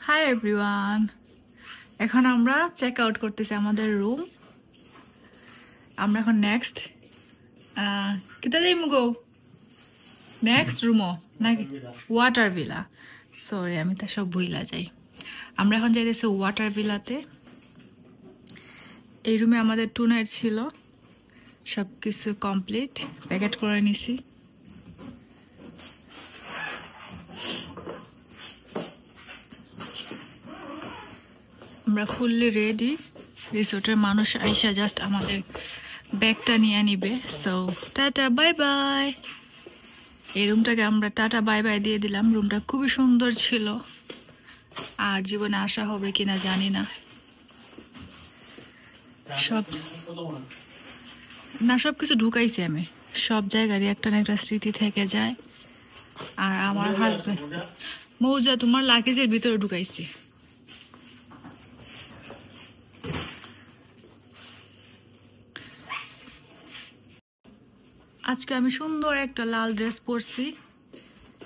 Hi everyone, এখন আমরা check out করতেছি আমাদের রুম। আমরা এখন নেক্সট কিতা যাই মুগো নেক্সট রুমও নাকি ওয়াটার ভিলা। সরি, আমি তা সব ভুইলা যাই। আমরা এখন যাইতেছি ওয়াটার ভিলাতে। এই রুমে আমাদের 2 নাইট ছিল, সব কিছু কমপ্লিট, প্যাকেট করে নিছি। আমরা ফুললি রেডি। রিসোর্টের মানুষ আইসা জাস্ট আমাদের ব্যাগটা নিয়ে নিবে। So tata bye bye. এই রুমটাকে আমরা টাটা বাই বাই দিয়ে দিলাম। রুমটা খুবই সুন্দর ছিল, আর জীবনে আসা হবে কিনা জানি না। সবকিছু ঢুকাইছি আমি, সব জায়গারই একটা না একটা স্মৃতি থেকে যায়। আর আমার হাজবেন্ড মৌজা তোমার লাগেজের ভিতরে ঢুকাইছি। আজকে আমি সুন্দর একটা লাল ড্রেস পরছি।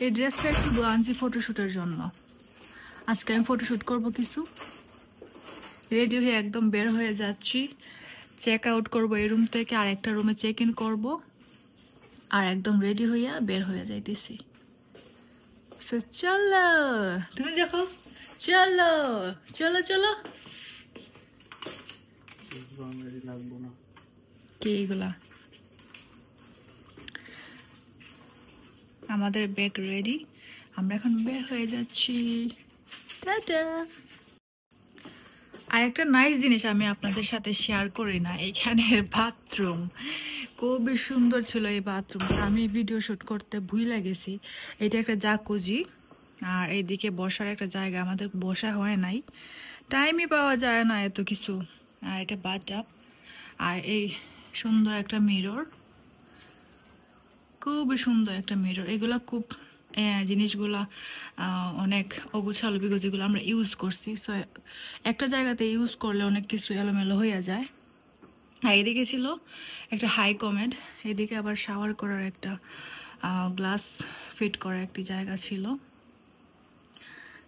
এই ড্রেসটা একটু আনছি ফটোশুটের জন্য। আজকে আমি ফটোশুট করব কিছু। রেডি হয়ে একদম বের হয়ে যাচ্ছি। চেক আউট করবো এই রুম থেকে, আর একটা রুমে চেক ইন করবো, আর একদম রেডি হইয়া বের হয়ে যাইতেছি। চলো, তুমি দেখো, চলো চলো চলো। কি এগুলা? আমাদের ব্যাগ রেডি, আমরা এখন বের হয়ে যাচ্ছি। টাটা। আর একটা নাইস জিনিস আমি আপনাদের সাথে শেয়ার করি না, এখানের বাথরুম খুবই সুন্দর ছিল। এই বাথরুমটা আমি ভিডিও শুট করতে ভুলে গেছি। এটা একটা জাকুজি, আর এইদিকে বসার একটা জায়গা। আমাদের বসা হয় নাই, টাইমই পাওয়া যায় না এত কিছু। আর এটা বাথটাব, আর এই সুন্দর একটা মিরর, খুবই সুন্দর একটা মিরর। এগুলা খুব জিনিসগুলা অনেক অগুছালো, বিকজ এগুলো আমরা ইউজ করছি। সো একটা জায়গাতে ইউজ করলে অনেক কিছু এলোমেলো হয়ে যায়। আর এদিকে ছিল একটা হাই কমেড, এদিকে আবার শাওয়ার করার একটা গ্লাস ফিট করার একটি জায়গা ছিল।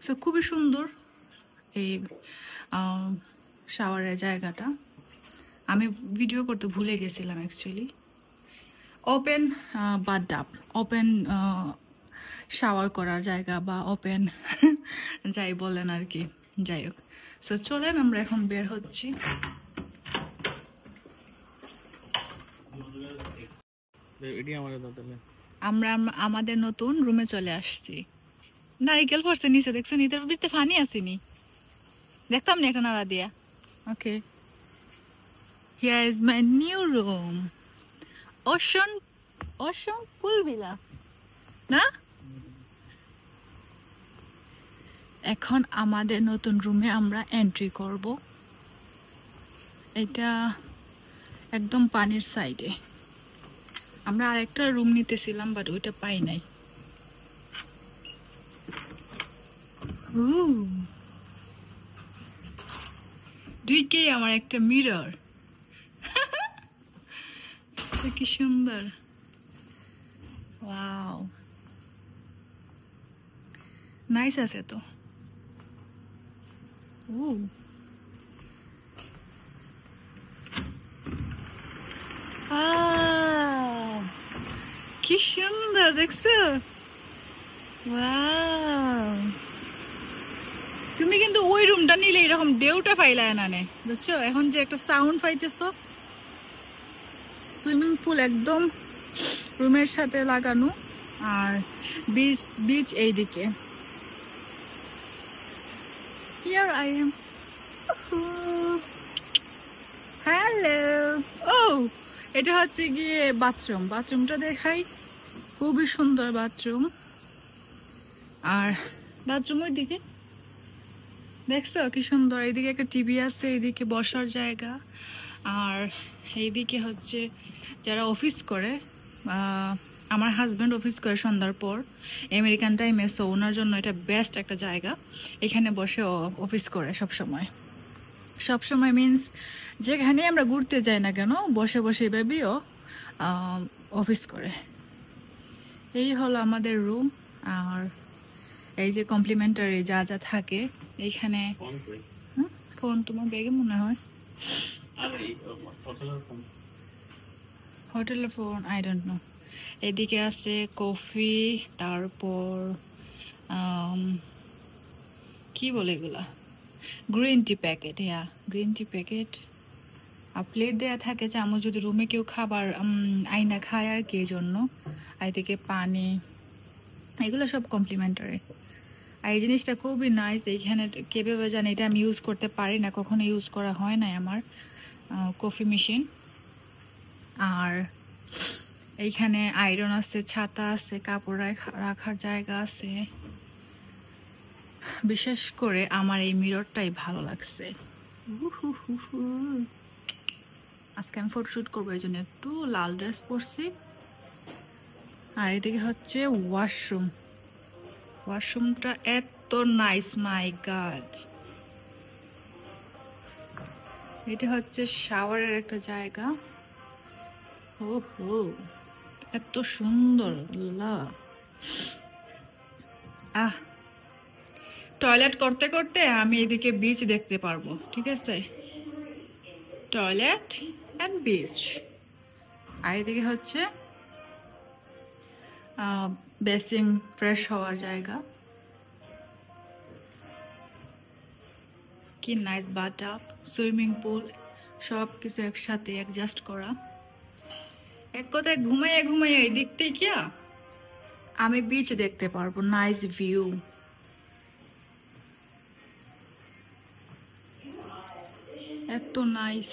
সো খুবই সুন্দর এই শাওয়ারের জায়গাটা। আমি ভিডিও করতে ভুলে গেছিলাম actually. Open bathtub, open shower করার জায়গা, বা ওপেন যাই বলেন আর কি। যাই হোক, সো চলেন আমরা এখন বের হচ্ছি। আমরা আমাদের নতুন রুমে চলে আসছি। নারিকেল পড়ছে নিচে, দেখছো? নিতে বিতে ফানি আসিনি, দেখতাম না একটা নাড়া দিয়া। Okay, here is my new room. Ocean pool villa না? এখন আমাদের নতুন রুমে আমরা এন্ট্রি করব। এটা একদম পানির সাইডে। আমরা আরেকটা রুম নিতেছিলাম, বাট ওইটা পাই নাই। দুইকেই আমার একটা মিরর। কি সুন্দর, ওয়াও, নাইস আছে তো। কি সুন্দর, দেখছো? ওয়াও, তুমি কিন্তু ওই রুমটা নিলে এরকম ঢেউটা ফাইলায় না নে, বুঝছো? এখন যে একটা সাউন্ড পাইতেছো, সুইমিং পুল একদম রুমের সাথে লাগানো, আর বিচ এইদিকে। Here I am. হ্যালো। ও, এটা হচ্ছে গিয়ে বাথরুম। বাথরুমটা দেখাই, খুবই সুন্দর বাথরুম। আর বাথরুমের দিকে দেখছো কি সুন্দর, এইদিকে একটা টিভি আছে, এইদিকে বসার জায়গা। আর এইদিকে হচ্ছে যারা অফিস করে, আমার হাজব্যান্ড অফিস করে সন্ধ্যার পর আমেরিকান টাইমে, সো ওনার জন্য এটা বেস্ট একটা জায়গা। এখানে বসে অফিস করে সবসময় মিন্স যেখানে আমরা ঘুরতে যাই না কেন, বসে বসে এভাবেও অফিস করে। এই হলো আমাদের রুম। আর এই যে কমপ্লিমেন্টারি যা যা থাকে এইখানে। ফোন তোমার ব্যাগে মনে হয়, হোটেলের ফোন, আই ডোন্ট নো। এদিকে আছে কফি, তারপর কি বলে এগুলা, green tea packet, green tea packet. আর প্লেট দেয়া থাকে চামচ যদি রুমে কেউ খাবার আইনা খায় আর কি, জন্য। আর এদিকে পানি, এগুলো সব কমপ্লিমেন্টারি। আর এই জিনিসটা খুবই নাইস। এইখানে কিভাবে জানি, এটা আমি ইউজ করতে পারি না, কখনো ইউজ করা হয় না আমার কফি মেশিন। আর এইখানে আয়রন আছে, ছাতা আছে, কাপড় রাখার জায়গা আছে। বিশেষ করে আমার এই মিররটাই ভালো লাগছে। আজকে আমি ফটোশুট করবো, এই জন্য একটু লাল ড্রেস পরছি। আর এদিকে হচ্ছে ওয়াশরুম। ওয়াশরুমটা এত নাইস, মাই গড। এটা হচ্ছে শাওয়ারের একটা জায়গা। ও হো, এত সুন্দর। টয়লেট করতে করতে আমি এদিকে বিচ দেখতে পারবো, ঠিক আছে? Toilet and beach. আর এদিকে হচ্ছে বেসিং, ফ্রেশ হওয়ার জায়গা। কি নাইস বাথটাব, সুইমিং পুল, সব কিছু একসাথে অ্যাডজাস্ট করা। এক কথায় ঘুমাইয়া ঘুমাইয়া এই দিক থেকে আমি বিচ দেখতে পারবো, নাইস ভিউ। এত নাইস।